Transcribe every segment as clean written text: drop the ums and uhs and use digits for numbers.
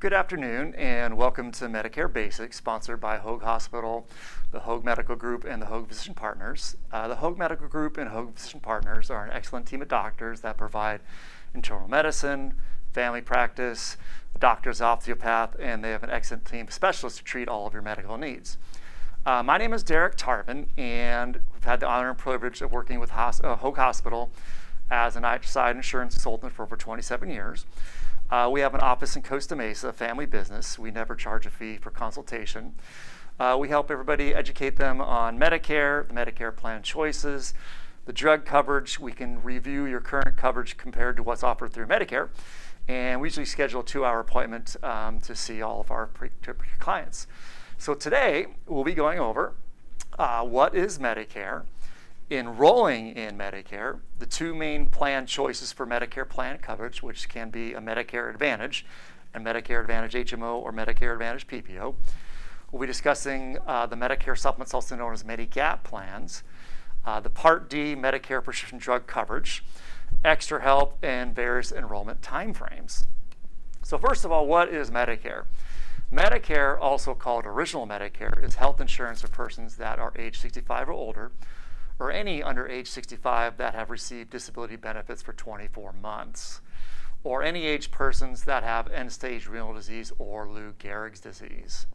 Good afternoon and welcome to Medicare Basics, sponsored by Hoag Hospital, the Hoag Medical Group, and the Hoag Physician Partners. The Hoag Medical Group and Hoag Physician Partners are an excellent team of doctors that provide internal medicine, family practice, a doctor's osteopath, and they have an excellent team of specialists to treat all of your medical needs. My name is Derek Tarvin, and we've had the honor and privilege of working with Hoag Hospital as an outside insurance consultant for over 27 years. We have an office in Costa Mesa, a family business. We never charge a fee for consultation. We help everybody educate them on Medicare, the Medicare plan choices, the drug coverage. We can review your current coverage compared to what's offered through Medicare. And we usually schedule a 2-hour appointment to see all of our clients. So today, we'll be going over what is Medicare, enrolling in Medicare, the two main plan choices for Medicare plan coverage, which can be a Medicare Advantage, and Medicare Advantage HMO or Medicare Advantage PPO. We'll be discussing the Medicare supplements, also known as Medigap plans, the Part D Medicare prescription drug coverage, extra help, and various enrollment timeframes. So first of all, what is Medicare? Medicare, also called Original Medicare, is health insurance for persons that are age 65 or older, or any under age 65 that have received disability benefits for 24 months, or any age persons that have end-stage renal disease or Lou Gehrig's disease.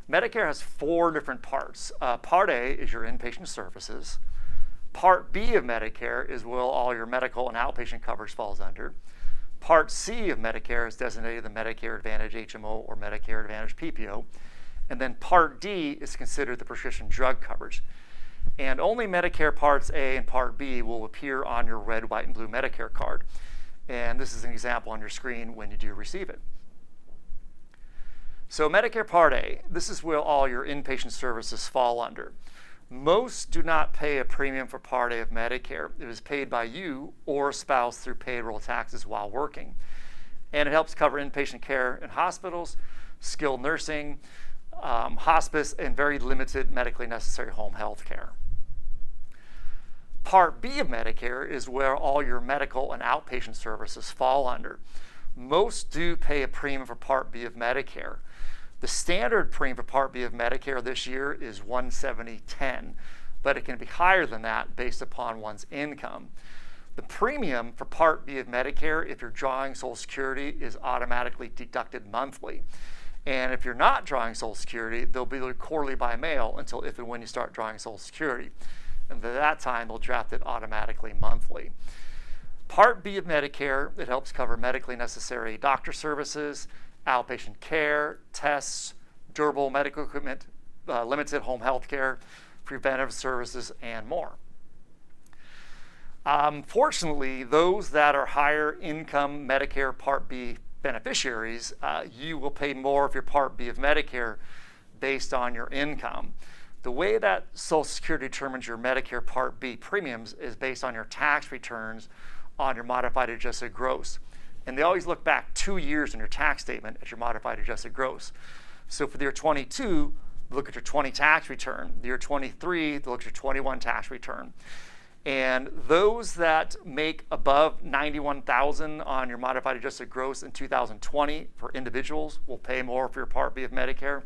Medicare has 4 different parts. Part A is your inpatient services. Part B of Medicare is where all your medical and outpatient coverage falls under. Part C of Medicare is designated the Medicare Advantage HMO or Medicare Advantage PPO. And then Part D is considered the prescription drug coverage. And only Medicare Parts A and Part B will appear on your red, white, and blue Medicare card. And this is an example on your screen when you do receive it. So Medicare Part A, this is where all your inpatient services fall under. Most do not pay a premium for Part A of Medicare. It is paid by you or a spouse through payroll taxes while working. And it helps cover inpatient care in hospitals, skilled nursing, hospice, and very limited medically necessary home health care. Part B of Medicare is where all your medical and outpatient services fall under. Most do pay a premium for Part B of Medicare. The standard premium for Part B of Medicare this year is $170.10, but it can be higher than that based upon one's income. The premium for Part B of Medicare, if you're drawing Social Security, is automatically deducted monthly. And if you're not drawing Social Security, they'll be quarterly by mail until if and when you start drawing Social Security. And at that time, they'll draft it automatically monthly. Part B of Medicare, it helps cover medically necessary doctor services, outpatient care, tests, durable medical equipment, limited home health care, preventive services, and more. Fortunately, those that are higher income Medicare Part B beneficiaries, you will pay more of your Part B of Medicare based on your income. The way that Social Security determines your Medicare Part B premiums is based on your tax returns on your modified adjusted gross. And they always look back 2 years in your tax statement at your modified adjusted gross. So for the year 22, look at your 20 tax return. The year 23, look at your 21 tax return. And those that make above $91,000 on your modified adjusted gross in 2020 for individuals will pay more for your Part B of Medicare.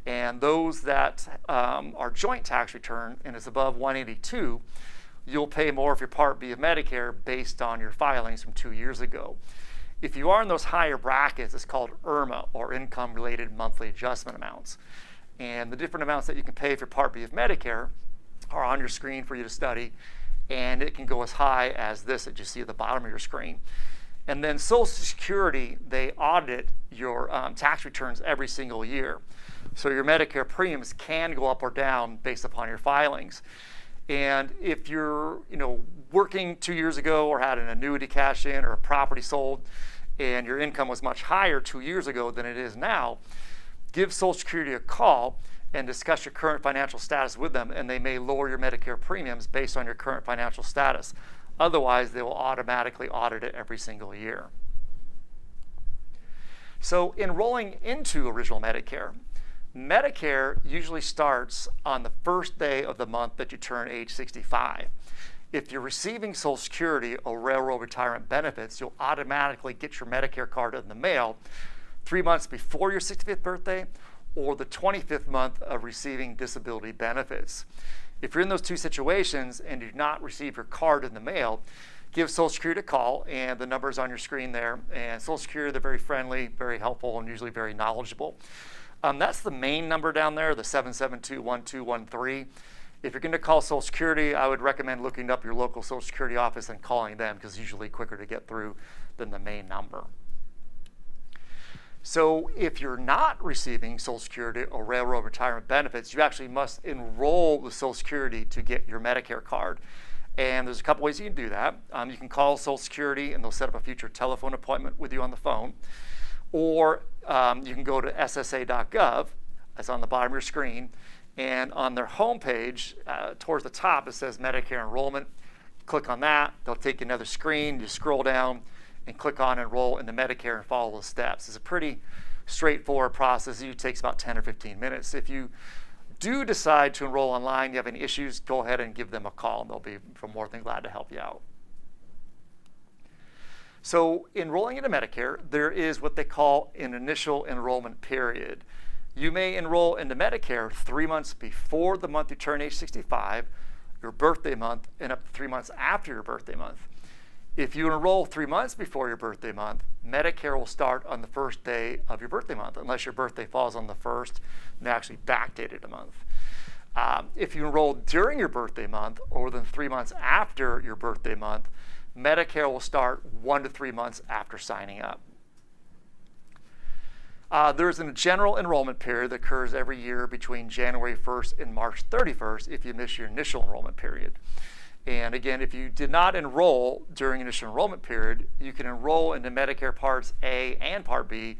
And those that are joint tax return and is above 182, you'll pay more of your Part B of Medicare based on your filings from 2 years ago. If you are in those higher brackets, it's called IRMAA, or Income-Related Monthly Adjustment Amounts. And the different amounts that you can pay for Part B of Medicare are on your screen for you to study. And it can go as high as this that you see at the bottom of your screen. And then Social Security, they audit your tax returns every single year. So your Medicare premiums can go up or down based upon your filings. And if you're working 2 years ago or had an annuity cash in or a property sold and your income was much higher 2 years ago than it is now, give Social Security a call and discuss your current financial status with them, and they may lower your Medicare premiums based on your current financial status. Otherwise, they will automatically audit it every single year. So enrolling into Original Medicare. Medicare usually starts on the first day of the month that you turn age 65. if you're receiving Social Security or Railroad Retirement benefits, you'll automatically get your Medicare card in the mail 3 months before your 65th birthday or the 25th month of receiving disability benefits. If you're in those two situations and you do not receive your card in the mail, give Social Security a call, and the number's on your screen there. And Social Security, they're very friendly, very helpful, and usually very knowledgeable. That's the main number down there, the 772-1213. If you're going to call Social Security, I would recommend looking up your local Social Security office and calling them, because it's usually quicker to get through than the main number. So if you're not receiving Social Security or Railroad Retirement benefits, you actually must enroll with Social Security to get your Medicare card. And there's a couple ways you can do that. You can call Social Security and they'll set up a future telephone appointment with you on the phone. Or you can go to ssa.gov, that's on the bottom of your screen, and on their homepage, towards the top, it says Medicare Enrollment. Click on that, they'll take you another screen, you scroll down and click on Enroll into Medicare and follow the steps. It's a pretty straightforward process. It takes about 10 or 15 minutes. If you do decide to enroll online, you have any issues, go ahead and give them a call, and they'll be more than glad to help you out. So enrolling into Medicare, there is what they call an initial enrollment period. You may enroll into Medicare 3 months before the month you turn age 65, your birthday month, and up to 3 months after your birthday month. If you enroll 3 months before your birthday month, Medicare will start on the first day of your birthday month, unless your birthday falls on the 1st and they actually backdated a month. If you enroll during your birthday month or within 3 months after your birthday month, Medicare will start 1 to 3 months after signing up. There's a general enrollment period that occurs every year between January 1st and March 31st if you miss your initial enrollment period. And again, if you did not enroll during initial enrollment period, you can enroll into Medicare Parts A and Part B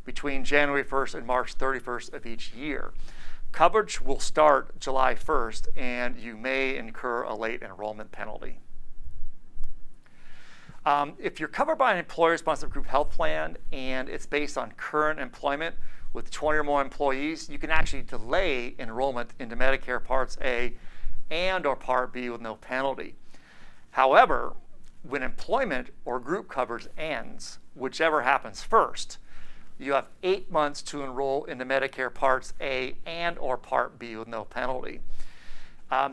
between January 1st and March 31st of each year. Coverage will start July 1st, and you may incur a late enrollment penalty. If you're covered by an employer-sponsored group health plan and it's based on current employment with 20 or more employees, you can actually delay enrollment into Medicare Parts A and or Part B with no penalty. However, when employment or group coverage ends, whichever happens first, you have 8 months to enroll into Medicare Parts A and or Part B with no penalty.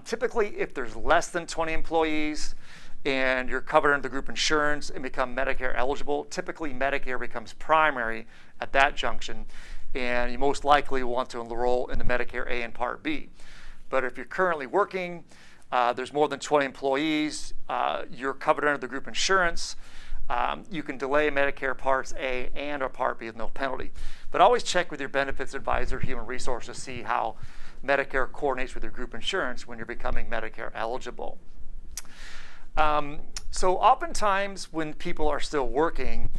Typically, if there's less than 20 employees and you're covered under the group insurance and become Medicare eligible, typically Medicare becomes primary at that junction, and you most likely want to enroll into Medicare A and Part B. But if you're currently working, there's more than 20 employees, you're covered under the group insurance, you can delay Medicare Parts A and or Part B with no penalty. But always check with your benefits advisor, Human Resources, to see how Medicare coordinates with your group insurance when you're becoming Medicare eligible. So oftentimes when people are still working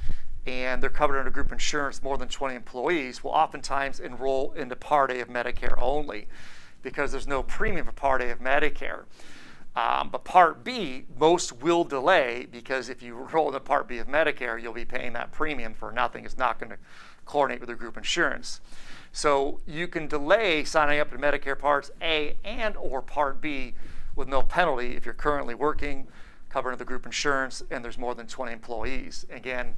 and they're covered under group insurance, more than 20 employees, will oftentimes enroll into Part A of Medicare only, because there's no premium for Part A of Medicare. But Part B, most will delay, because if you enroll in the Part B of Medicare, you'll be paying that premium for nothing. It's not going to coordinate with the group insurance. So you can delay signing up to Medicare Parts A and or Part B with no penalty if you're currently working, covered under the group insurance, and there's more than 20 employees. Again,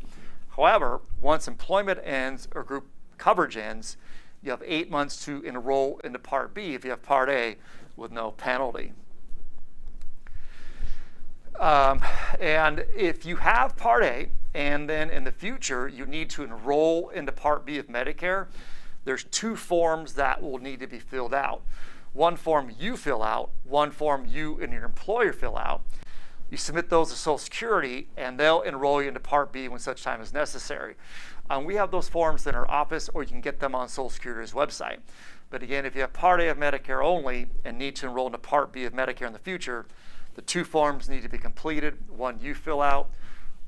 however, once employment ends or group coverage ends, you have 8 months to enroll into Part B if you have Part A with no penalty. And if you have Part A and then in the future you need to enroll into Part B of Medicare, there's 2 forms that will need to be filled out. One form you fill out, one form you and your employer fill out. You submit those to Social Security and they'll enroll you into Part B when such time is necessary. We have those forms in our office, or you can get them on Social Security's website. But again, if you have Part A of Medicare only and need to enroll into Part B of Medicare in the future, the 2 forms need to be completed. One you fill out,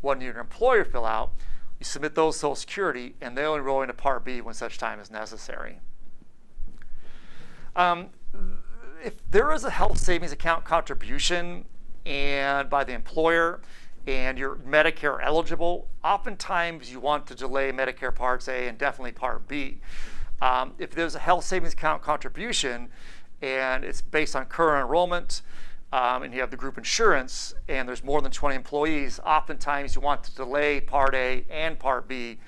one you and your employer fill out. You submit those to Social Security and they'll enroll into Part B when such time is necessary. If there is a health savings account contribution and by the employer and you're Medicare eligible, oftentimes you want to delay Medicare Parts A and definitely Part B. If there's a health savings account contribution and it's based on current enrollment, and you have the group insurance, and there's more than 20 employees, oftentimes you want to delay Part A and Part B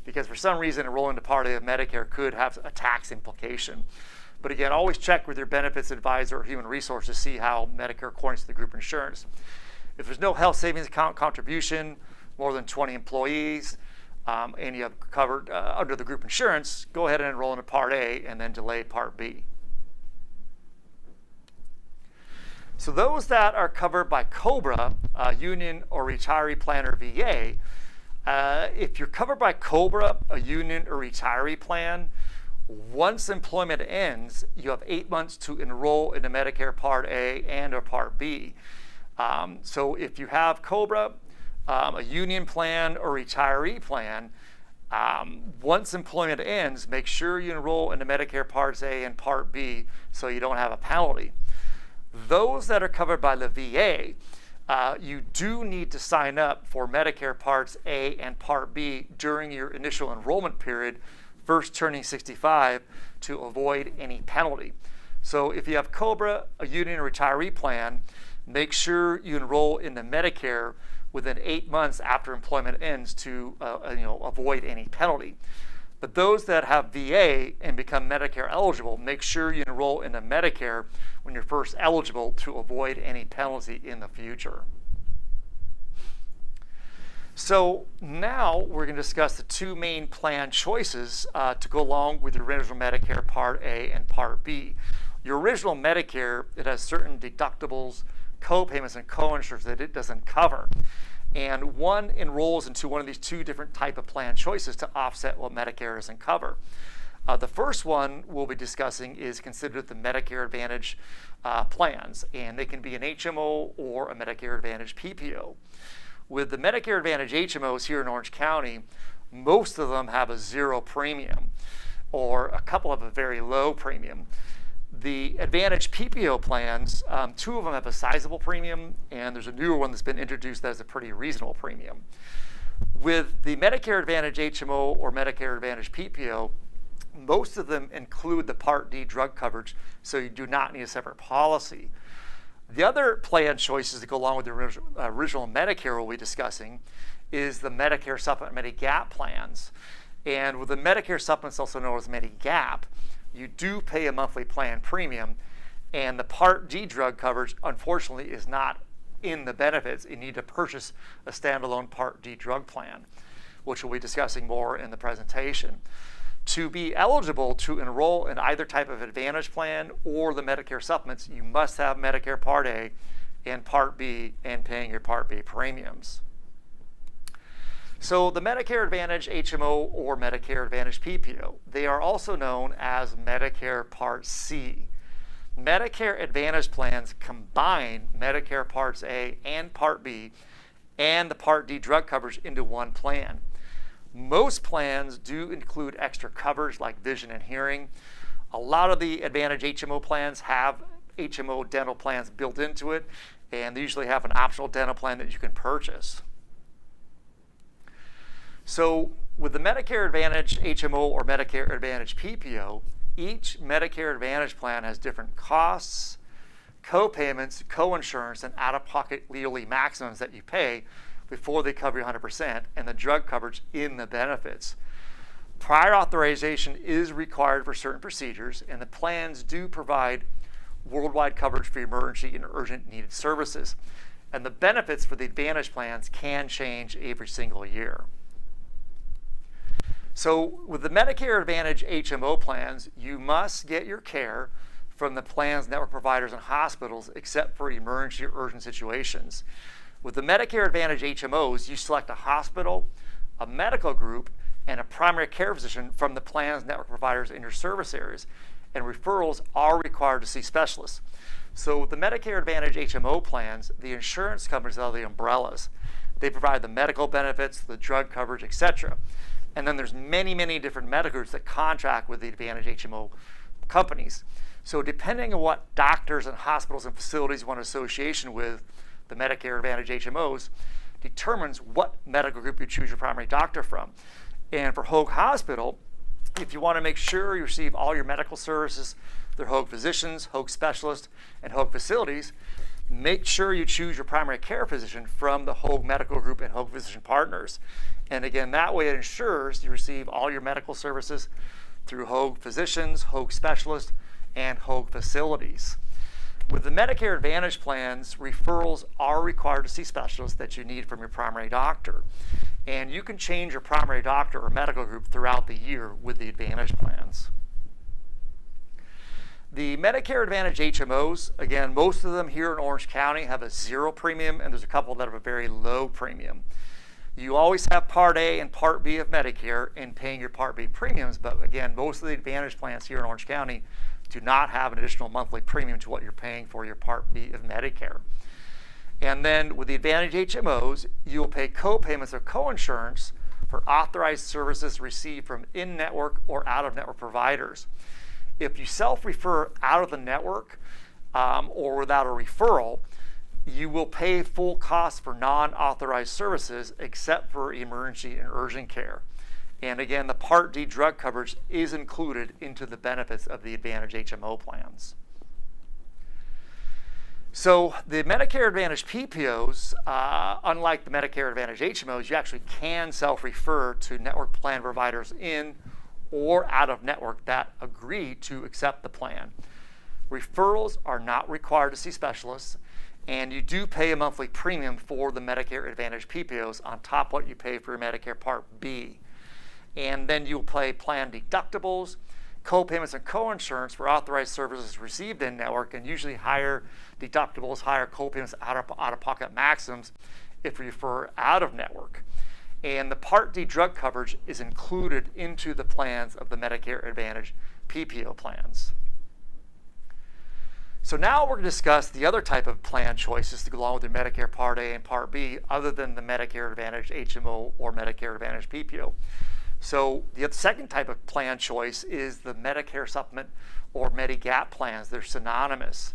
because for some reason enrolling to Part A of Medicare could have a tax implication. But again, always check with your benefits advisor or human resources to see how Medicare coordinates the group insurance. If there's no health savings account contribution, more than 20 employees, and you have covered under the group insurance, go ahead and enroll into Part A and then delay Part B. So those that are covered by COBRA, union or retiree plan or VA, if you're covered by COBRA, a union or retiree plan, once employment ends, you have 8 months to enroll into Medicare Part A and or Part B. So if you have COBRA, a union plan or retiree plan, once employment ends, make sure you enroll into Medicare Parts A and Part B so you don't have a penalty. Those that are covered by the VA, you do need to sign up for Medicare Parts A and Part B during your initial enrollment period, first turning 65, to avoid any penalty. So if you have COBRA, a union or retiree plan, make sure you enroll into Medicare within 8 months after employment ends to avoid any penalty. But those that have VA and become Medicare eligible, make sure you enroll into Medicare when you're first eligible to avoid any penalty in the future. So now we're going to discuss the two main plan choices to go along with your original Medicare Part A and Part B. Your original Medicare, it has certain deductibles, co-payments, and co-insurance that it doesn't cover. And one enrolls into one of these two different type of plan choices to offset what Medicare doesn't cover. The first one we'll be discussing is considered the Medicare Advantage plans, and they can be an HMO or a Medicare Advantage PPO. With the Medicare Advantage HMOs here in Orange County, most of them have a zero premium, or a couple have a very low premium. The Advantage PPO plans, two of them have a sizable premium, and there's a newer one that's been introduced that has a pretty reasonable premium. With the Medicare Advantage HMO or Medicare Advantage PPO, most of them include the Part D drug coverage, so you do not need a separate policy. The other plan choices that go along with the original Medicare we'll be discussing is the Medicare Supplement Medigap plans. And with the Medicare Supplements, also known as Medigap, you do pay a monthly plan premium, and the Part D drug coverage, unfortunately, is not in the benefits. You need to purchase a standalone Part D drug plan, which we'll be discussing more in the presentation. To be eligible to enroll in either type of Advantage plan or the Medicare supplements, you must have Medicare Part A and Part B and paying your Part B premiums. So the Medicare Advantage HMO or Medicare Advantage PPO, they are also known as Medicare Part C. Medicare Advantage plans combine Medicare Parts A and Part B and the Part D drug coverage into one plan. Most plans do include extra coverage like vision and hearing. A lot of the Advantage HMO plans have HMO dental plans built into it, and they usually have an optional dental plan that you can purchase. So with the Medicare Advantage HMO or Medicare Advantage PPO, each Medicare Advantage plan has different costs, co-payments, co-insurance, and out-of-pocket yearly maximums that you pay before they cover you 100%, and the drug coverage in the benefits. Prior authorization is required for certain procedures, and the plans do provide worldwide coverage for emergency and urgent needed services. And the benefits for the Advantage plans can change every single year. So with the Medicare Advantage HMO plans, you must get your care from the plan's network providers and hospitals except for emergency or urgent situations. With the Medicare Advantage HMOs, you select a hospital, a medical group, and a primary care physician from the plan's network providers in your service areas, and referrals are required to see specialists. So with the Medicare Advantage HMO plans, the insurance companies are the umbrellas. They provide the medical benefits, the drug coverage, etc. And then there's many, many different medical groups that contract with the Advantage HMO companies. So depending on what doctors and hospitals and facilities you want association with, the Medicare Advantage HMOs determines what medical group you choose your primary doctor from. And for Hoag Hospital, if you want to make sure you receive all your medical services, they're Hoag physicians, Hoag specialists, and Hoag facilities, make sure you choose your primary care physician from the Hoag Medical Group and Hoag Physician Partners. And again, that way it ensures you receive all your medical services through Hoag physicians, Hoag specialists, and Hoag facilities. With the Medicare Advantage plans, referrals are required to see specialists that you need from your primary doctor. And you can change your primary doctor or medical group throughout the year with the Advantage plans. The Medicare Advantage HMOs, again, most of them here in Orange County have a 0 premium, and there's a couple that have a very low premium. You always have Part A and Part B of Medicare in paying your Part B premiums, but again, most of the Advantage plans here in Orange County do not have an additional monthly premium to what you're paying for your Part B of Medicare. And then with the Advantage HMOs, you'll pay co-payments or co-insurance for authorized services received from in-network or out-of-network providers. If you self-refer out of the network or without a referral, you will pay full costs for non-authorized services except for emergency and urgent care. And again, the Part D drug coverage is included into the benefits of the Advantage HMO plans. So the Medicare Advantage PPOs, unlike the Medicare Advantage HMOs, you actually can self-refer to network plan providers in or out of network that agree to accept the plan. Referrals are not required to see specialists, and you do pay a monthly premium for the Medicare Advantage PPOs on top of what you pay for your Medicare Part B. And then you'll pay plan deductibles, co-payments, and co-insurance for authorized services received in network, and usually higher deductibles, higher co-payments, out-of-pocket maximums if you refer out of network. And the Part D drug coverage is included into the plans of the Medicare Advantage PPO plans. So now we're going to discuss the other type of plan choices to go along with your Medicare Part A and Part B other than the Medicare Advantage HMO or Medicare Advantage PPO. So the second type of plan choice is the Medicare Supplement or Medigap plans. They're synonymous.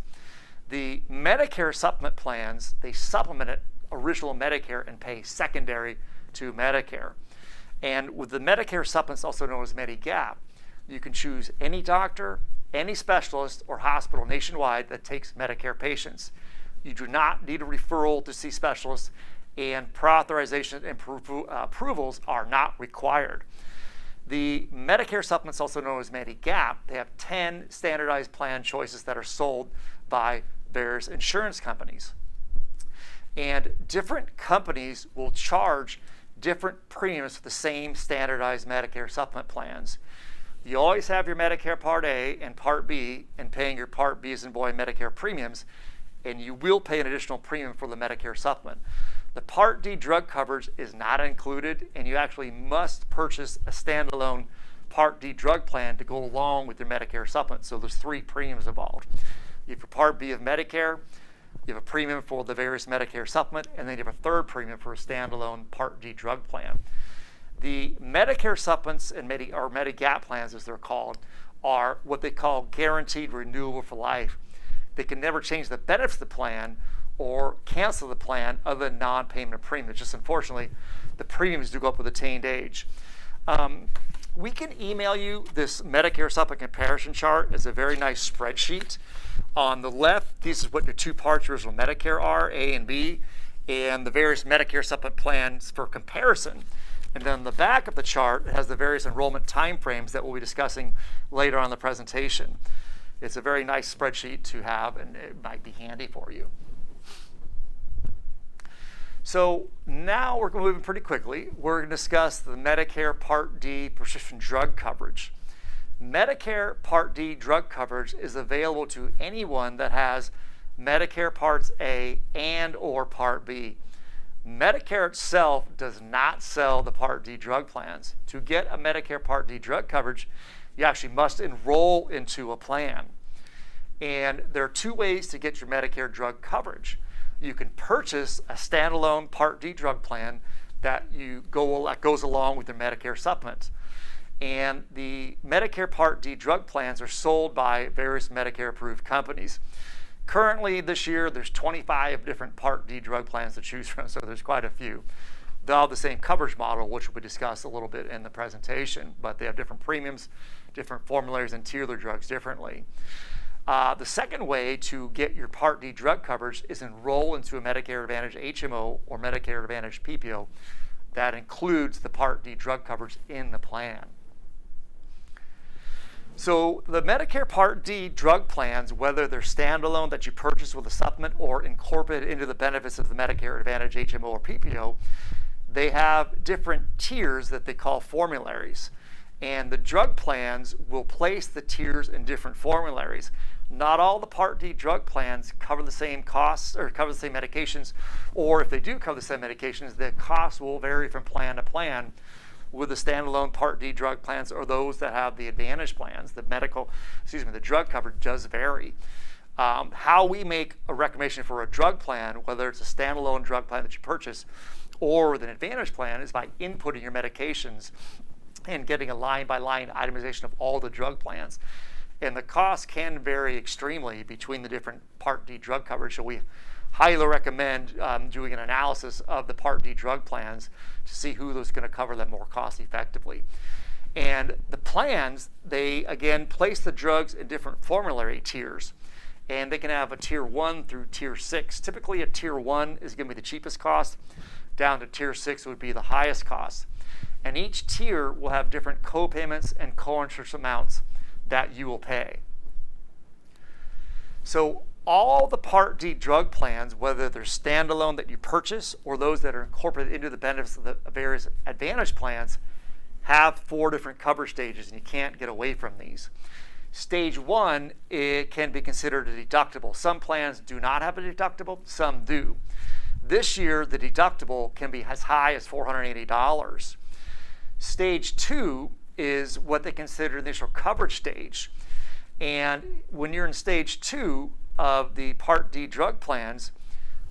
The Medicare Supplement plans, they supplement original Medicare and pay secondary to Medicare. And with the Medicare supplements, also known as Medigap, you can choose any doctor, any specialist or hospital nationwide that takes Medicare patients. You do not need a referral to see specialists, and prior authorization and approvals are not required. The Medicare supplements, also known as Medigap, they have 10 standardized plan choices that are sold by various insurance companies. And different companies will charge different premiums for the same standardized Medicare supplement plans. You always have your Medicare Part A and Part B and paying your Part B as in boy Medicare premiums, and you will pay an additional premium for the Medicare supplement. The Part D drug coverage is not included, and you actually must purchase a standalone Part D drug plan to go along with your Medicare supplement. So there's 3 premiums involved. You have your Part B of Medicare, you have a premium for the various Medicare supplement, and then you have a third premium for a standalone Part D drug plan. The Medicare supplements and Medigap plans, as they're called, are what they call guaranteed renewable for life. They can never change the benefits of the plan or cancel the plan other than non-payment of premiums. Just unfortunately, the premiums do go up with attained age. We can email you this Medicare supplement comparison chart. It's a very nice spreadsheet. On the left, this is what your 2 parts of original Medicare are, A and B, and the various Medicare supplement plans for comparison. And then the back of the chart has the various enrollment timeframes that we'll be discussing later on in the presentation. It's a very nice spreadsheet to have, and it might be handy for you. So now we're moving pretty quickly. We're going to discuss the Medicare Part D prescription drug coverage. Medicare Part D drug coverage is available to anyone that has Medicare Parts A and or Part B. Medicare itself does not sell the Part D drug plans. To get a Medicare Part D drug coverage, you actually must enroll into a plan. And there are 2 ways to get your Medicare drug coverage. You can purchase a standalone Part D drug plan that goes along with your Medicare supplement. And the Medicare Part D drug plans are sold by various Medicare-approved companies. Currently, this year, there's 25 different Part D drug plans to choose from, so there's quite a few. They all have the same coverage model, which we discuss a little bit in the presentation, but they have different premiums, different formularies, and tier their drugs differently. The second way to get your Part D drug coverage is enroll into a Medicare Advantage HMO or Medicare Advantage PPO that includes the Part D drug coverage in the plan. So the Medicare Part D drug plans, whether they're standalone that you purchase with a supplement or incorporated into the benefits of the Medicare Advantage HMO or PPO, they have different tiers that they call formularies. And the drug plans will place the tiers in different formularies. Not all the Part D drug plans cover the same costs or cover the same medications, or if they do cover the same medications, the costs will vary from plan to plan. With the standalone Part D drug plans or those that have the Advantage plans, the drug coverage does vary. How we make a recommendation for a drug plan, whether it's a standalone drug plan that you purchase or with an Advantage plan, is by inputting your medications and getting a line-by-line itemization of all the drug plans. And the cost can vary extremely between the different Part D drug coverage. So we highly recommend doing an analysis of the Part D drug plans to see who is going to cover them more cost effectively. And the plans, they again place the drugs in different formulary tiers. And they can have a tier 1 through tier 6. Typically a tier 1 is going to be the cheapest cost, down to tier 6 would be the highest cost. And each tier will have different co-payments and co-insurance amounts that you will pay. So all the Part D drug plans, whether they're standalone that you purchase or those that are incorporated into the benefits of the various Advantage plans, have 4 different coverage stages, and you can't get away from these. Stage 1, it can be considered a deductible. Some plans do not have a deductible, some do. This year, the deductible can be as high as $480. Stage 2 is what they consider the initial coverage stage. And when you're in stage 2 of the Part D drug plans,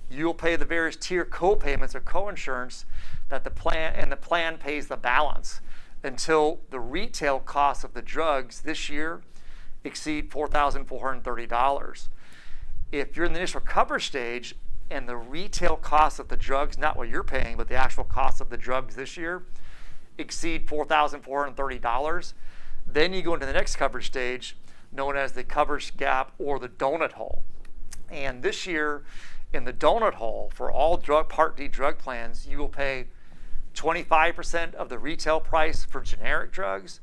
you'll pay the various tier co-payments or co-insurance that the plan pays the balance until the retail costs of the drugs this year exceed $4,430. If you're in the initial coverage stage and the retail cost of the drugs, not what you're paying, but the actual cost of the drugs this year, exceed $4,430, then you go into the next coverage stage known as the coverage gap or the donut hole. And this year in the donut hole for all Part D drug plans, you will pay 25% of the retail price for generic drugs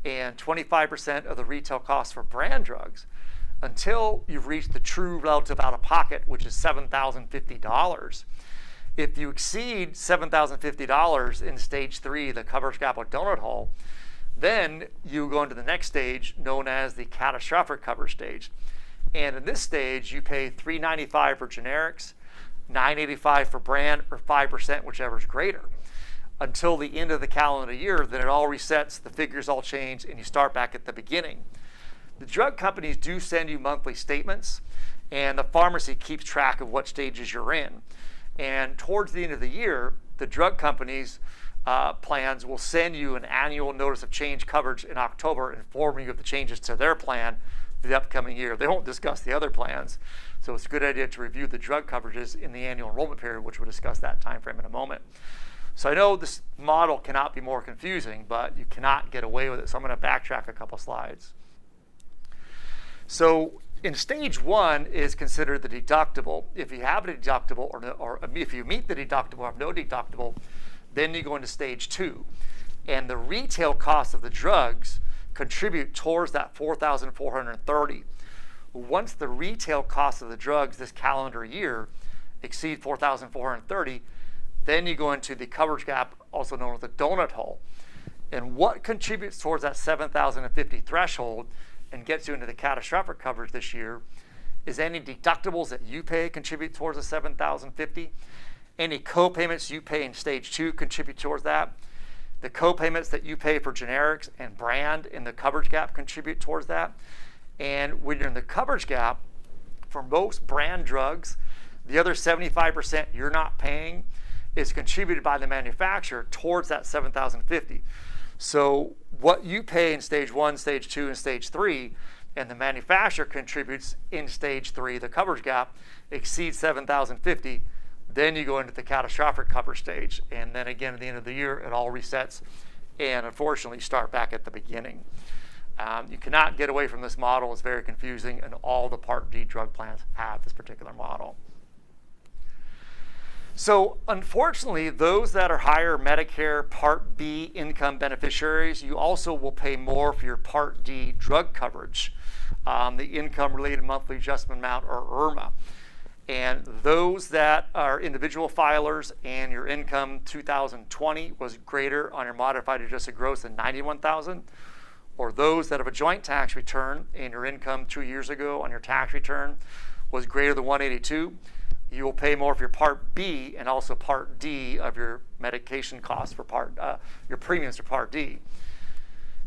and 25% of the retail cost for brand drugs until you've reached the true relative out-of-pocket, which is $7,050. If you exceed $7,050 in stage 3, the coverage gap or donut hole, then you go into the next stage known as the catastrophic coverage stage. And in this stage, you pay $395 for generics, $985 for brand, or 5%, whichever is greater. Until the end of the calendar year, then it all resets, the figures all change, and you start back at the beginning. The drug companies do send you monthly statements, and the pharmacy keeps track of what stages you're in. And towards the end of the year, the drug companies' plans will send you an annual notice of change coverage in October, informing you of the changes to their plan for the upcoming year. They won't discuss the other plans, so it's a good idea to review the drug coverages in the annual enrollment period, which we'll discuss that time frame in a moment. So I know this model cannot be more confusing, but you cannot get away with it. So I'm going to backtrack a couple slides. So in stage 1 is considered the deductible. If you have a deductible or if you meet the deductible or have no deductible, then you go into stage 2. And the retail cost of the drugs contribute towards that $4,430. Once the retail cost of the drugs this calendar year exceed $4,430, then you go into the coverage gap, also known as the donut hole. And what contributes towards that $7,050 threshold and gets you into the catastrophic coverage this year is any deductibles that you pay contribute towards the $7,050. Any co-payments you pay in stage 2 contribute towards that. The co-payments that you pay for generics and brand in the coverage gap contribute towards that. And when you're in the coverage gap, for most brand drugs, the other 75% you're not paying is contributed by the manufacturer towards that $7,050. So what you pay in stage 1, stage 2, and stage 3, and the manufacturer contributes in stage 3, the coverage gap exceeds $7,050, then you go into the catastrophic coverage stage. And then again, at the end of the year, it all resets and unfortunately start back at the beginning. You cannot get away from this model. It's very confusing, and all the Part D drug plans have this particular model. So unfortunately, those that are higher Medicare Part B income beneficiaries, you also will pay more for your Part D drug coverage, the income-related monthly adjustment amount, or IRMAA. And those that are individual filers and your income 2020 was greater on your modified adjusted gross than $91,000, or those that have a joint tax return and your income 2 years ago on your tax return was greater than $182,000, you will pay more for your Part B and also Part D of your medication costs for your premiums for Part D.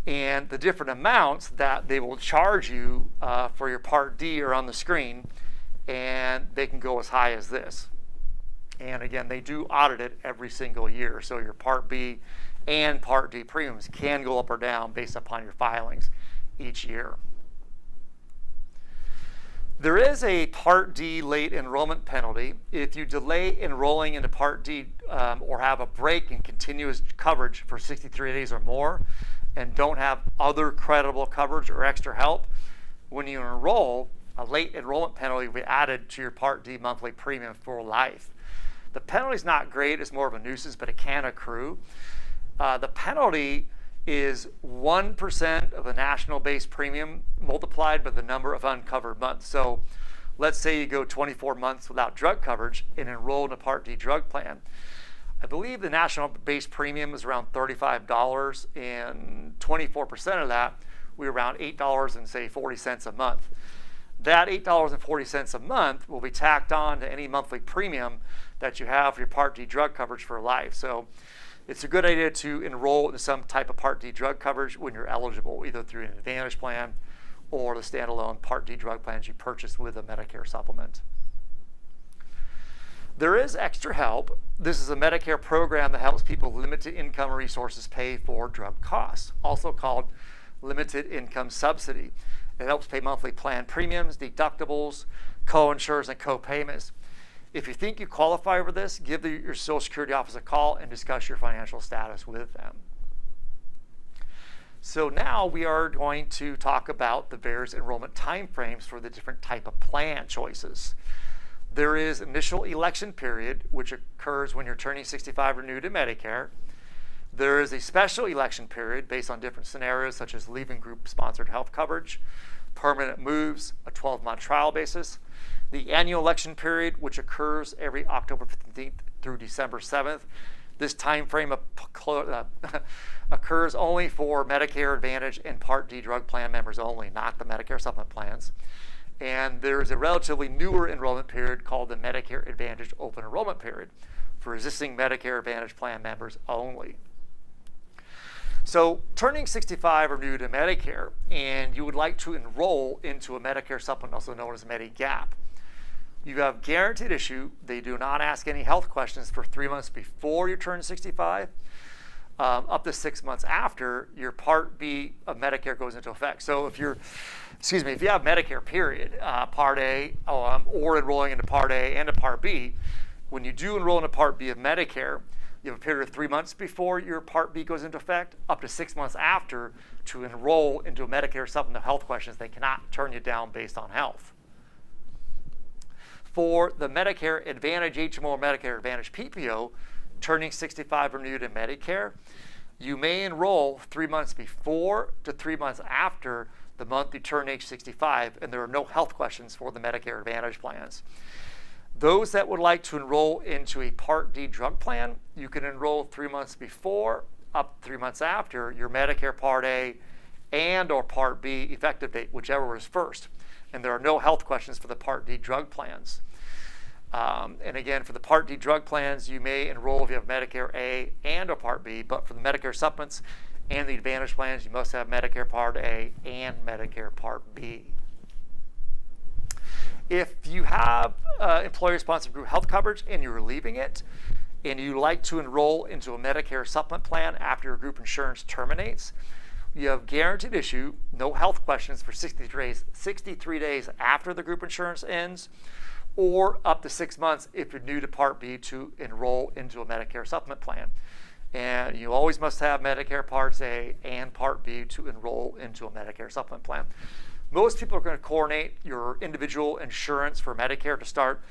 And the different amounts that they will charge you for your Part D are on the screen, and they can go as high as this. And again, they do audit it every single year, so your Part B and Part D premiums can go up or down based upon your filings each year. There is a Part D late enrollment penalty if you delay enrolling into Part D or have a break in continuous coverage for 63 days or more and don't have other credible coverage or extra help. When you enroll, a late enrollment penalty will be added to your Part D monthly premium for life. The penalty is not great, it's more of a nuisance, but it can accrue. The penalty is 1% of the national base premium multiplied by the number of uncovered months. So let's say you go 24 months without drug coverage and enroll in a Part D drug plan. I believe the national base premium is around $35, and 24% of that, we're around $8.40 a month. That $8.40 a month will be tacked on to any monthly premium that you have for your Part D drug coverage for life. So it's a good idea to enroll in some type of Part D drug coverage when you're eligible, either through an Advantage plan or the standalone Part D drug plans you purchase with a Medicare supplement. There is extra help. This is a Medicare program that helps people with limited income resources pay for drug costs, also called limited income subsidy. It helps pay monthly plan premiums, deductibles, co-insurance, and co-payments. If you think you qualify for this, give your Social Security office a call and discuss your financial status with them. So now we are going to talk about the various enrollment timeframes for the different type of plan choices. There is initial election period, which occurs when you're turning 65 or new to Medicare. There is a special election period based on different scenarios, such as leaving group-sponsored health coverage, permanent moves, a 12-month trial basis. The annual election period, which occurs every October 15th through December 7th. This time frame occurs only for Medicare Advantage and Part D drug plan members only, not the Medicare Supplement plans. And there's a relatively newer enrollment period called the Medicare Advantage Open Enrollment Period for existing Medicare Advantage plan members only. So turning 65 or new to Medicare, and you would like to enroll into a Medicare supplement, also known as Medigap. You have guaranteed issue. They do not ask any health questions for 3 months before you turn 65, up to 6 months after your Part B of Medicare goes into effect. So if you have Medicare period, Part A, or enrolling into Part A and a Part B, when you do enroll into Part B of Medicare, you have a period of 3 months before your Part B goes into effect, up to 6 months after to enroll into a Medicare supplement health questions. They cannot turn you down based on health. For the Medicare Advantage HMO or Medicare Advantage PPO, turning 65 or new to Medicare, you may enroll 3 months before to 3 months after the month you turn age 65, and there are no health questions for the Medicare Advantage plans. Those that would like to enroll into a Part D drug plan, you can enroll 3 months before, up 3 months after your Medicare Part A and or Part B effective date, whichever is first. And there are no health questions for the Part D drug plans. And again, for the Part D drug plans, you may enroll if you have Medicare A and or Part B, but for the Medicare supplements and the Advantage plans, you must have Medicare Part A and Medicare Part B. If you have employer-sponsored group health coverage and you're leaving it, and you like to enroll into a Medicare supplement plan after your group insurance terminates, you have guaranteed issue, no health questions for 63 days after the group insurance ends, or up to 6 months if you're new to Part B to enroll into a Medicare supplement plan. And you always must have Medicare Parts A and Part B to enroll into a Medicare Supplement plan. Most people are going to coordinate your individual insurance for Medicare to start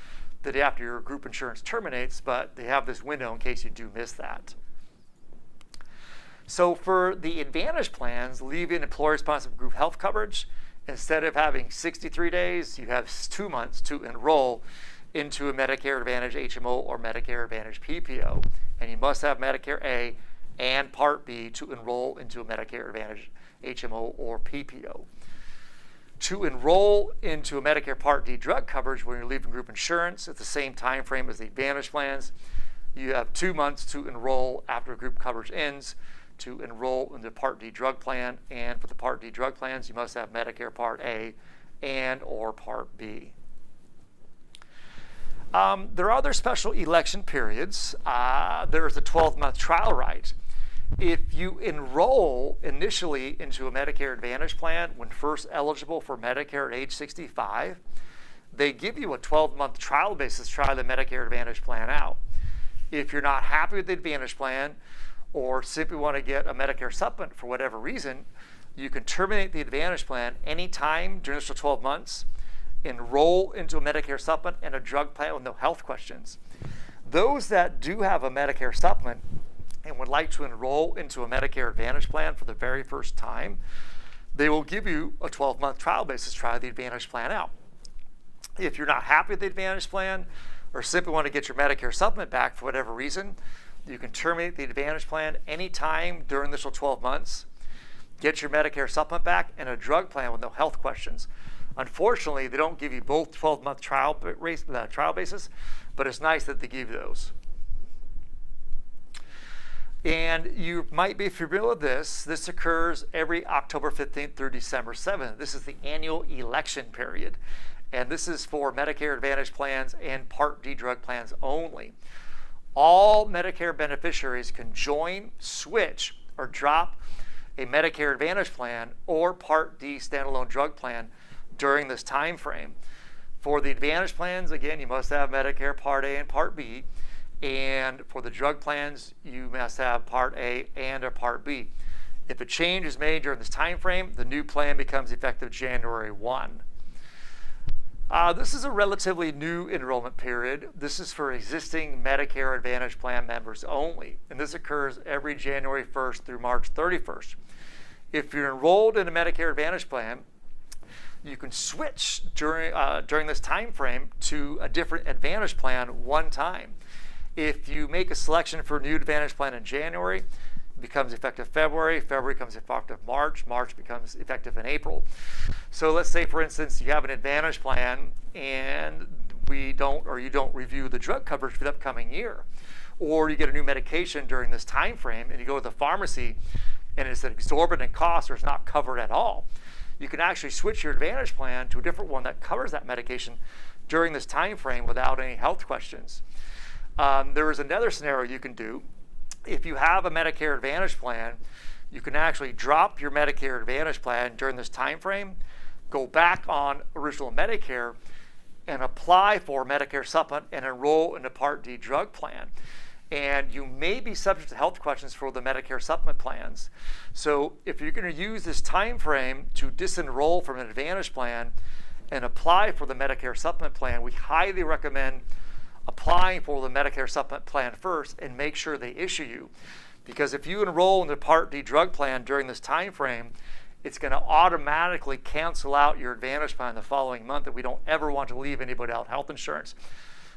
the day after your group insurance terminates, but they have this window in case you do miss that. So for the Advantage plans, leaving employer-sponsored group health coverage, instead of having 63 days, you have 2 months to enroll into a Medicare Advantage HMO or Medicare Advantage PPO. And you must have Medicare A and Part B to enroll into a Medicare Advantage HMO or PPO. To enroll into a Medicare Part D drug coverage when you're leaving group insurance at the same time frame as the Advantage plans, you have 2 months to enroll after group coverage ends to enroll in the Part D drug plan. And for the Part D drug plans, you must have Medicare Part A and or Part B. There are other special election periods. There's a 12-month trial right. If you enroll initially into a Medicare Advantage plan when first eligible for Medicare at age 65, they give you a 12-month trial basis to try the Medicare Advantage plan out. If you're not happy with the Advantage plan or simply want to get a Medicare supplement for whatever reason, you can terminate the Advantage plan anytime during the initial 12 months, enroll into a Medicare supplement and a drug plan with no health questions. Those that do have a Medicare supplement and would like to enroll into a Medicare Advantage plan for the very first time, they will give you a 12-month trial basis to try the Advantage plan out. If you're not happy with the Advantage plan or simply want to get your Medicare supplement back for whatever reason, you can terminate the Advantage plan anytime during the initial 12 months, get your Medicare supplement back, and a drug plan with no health questions. Unfortunately, they don't give you both 12-month trial basis, but it's nice that they give you those. And you might be familiar with this. This occurs every October 15th through December 7th. This is the annual election period. And this is for Medicare Advantage plans and Part D drug plans only. All Medicare beneficiaries can join, switch, or drop a Medicare Advantage plan or Part D standalone drug plan during this time frame. For the Advantage plans, again, you must have Medicare Part A and Part B. And for the drug plans, you must have Part A and or Part B. If a change is made during this time frame, the new plan becomes effective January 1. This is a relatively new enrollment period. This is for existing Medicare Advantage plan members only, and this occurs every January 1st through March 31st. If you're enrolled in a Medicare Advantage plan, you can switch during this time frame to a different Advantage plan one time. If you make a selection for a new Advantage plan in January, it becomes effective February, February becomes effective March, March becomes effective in April. So let's say, for instance, you have an Advantage plan and you don't review the drug coverage for the upcoming year, or you get a new medication during this time frame and you go to the pharmacy and it's an exorbitant cost or it's not covered at all. You can actually switch your Advantage plan to a different one that covers that medication during this time frame without any health questions. There is another scenario you can do. If you have a Medicare Advantage plan, you can actually drop your Medicare Advantage plan during this time frame, go back on original Medicare, and apply for Medicare Supplement and enroll in the Part D drug plan. And you may be subject to health questions for the Medicare Supplement plans. So if you're going to use this time frame to disenroll from an Advantage plan and apply for the Medicare Supplement plan, we highly recommend applying for the Medicare Supplement plan first and make sure they issue you. Because if you enroll in the Part D drug plan during this time frame, it's going to automatically cancel out your Advantage plan the following month, and we don't ever want to leave anybody out health insurance.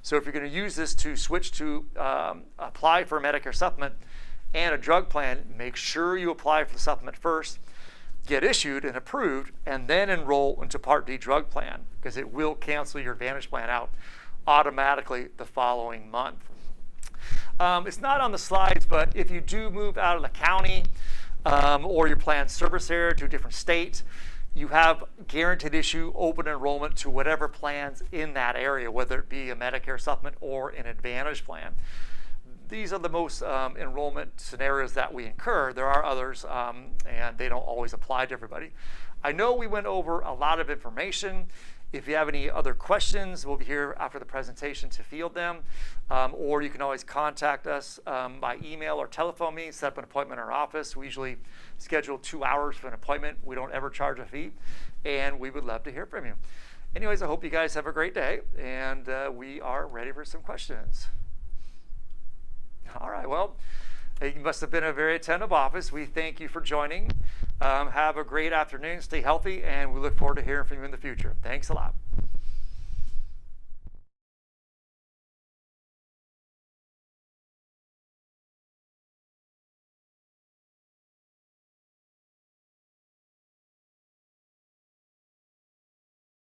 So if you're going to use this to switch to apply for a Medicare Supplement and a drug plan, make sure you apply for the supplement first, get issued and approved, and then enroll into Part D drug plan, because it will cancel your Advantage plan out automatically the following month. It's not on the slides, but if you do move out of the county or your plan service area to a different state, you have guaranteed issue open enrollment to whatever plans in that area, whether it be a Medicare Supplement or an Advantage plan. These are the most enrollment scenarios that we incur. There are others, and they don't always apply to everybody. I know we went over a lot of information. If you have any other questions, we'll be here after the presentation to field them. Or you can always contact us by email or telephone me, set up an appointment in our office. We usually schedule 2 hours for an appointment. We don't ever charge a fee, and we would love to hear from you. Anyways, I hope you guys have a great day, and we are ready for some questions. All right, well, you must have been a very attentive office. We thank you for joining. Have a great afternoon, stay healthy, and we look forward to hearing from you in the future. Thanks a lot.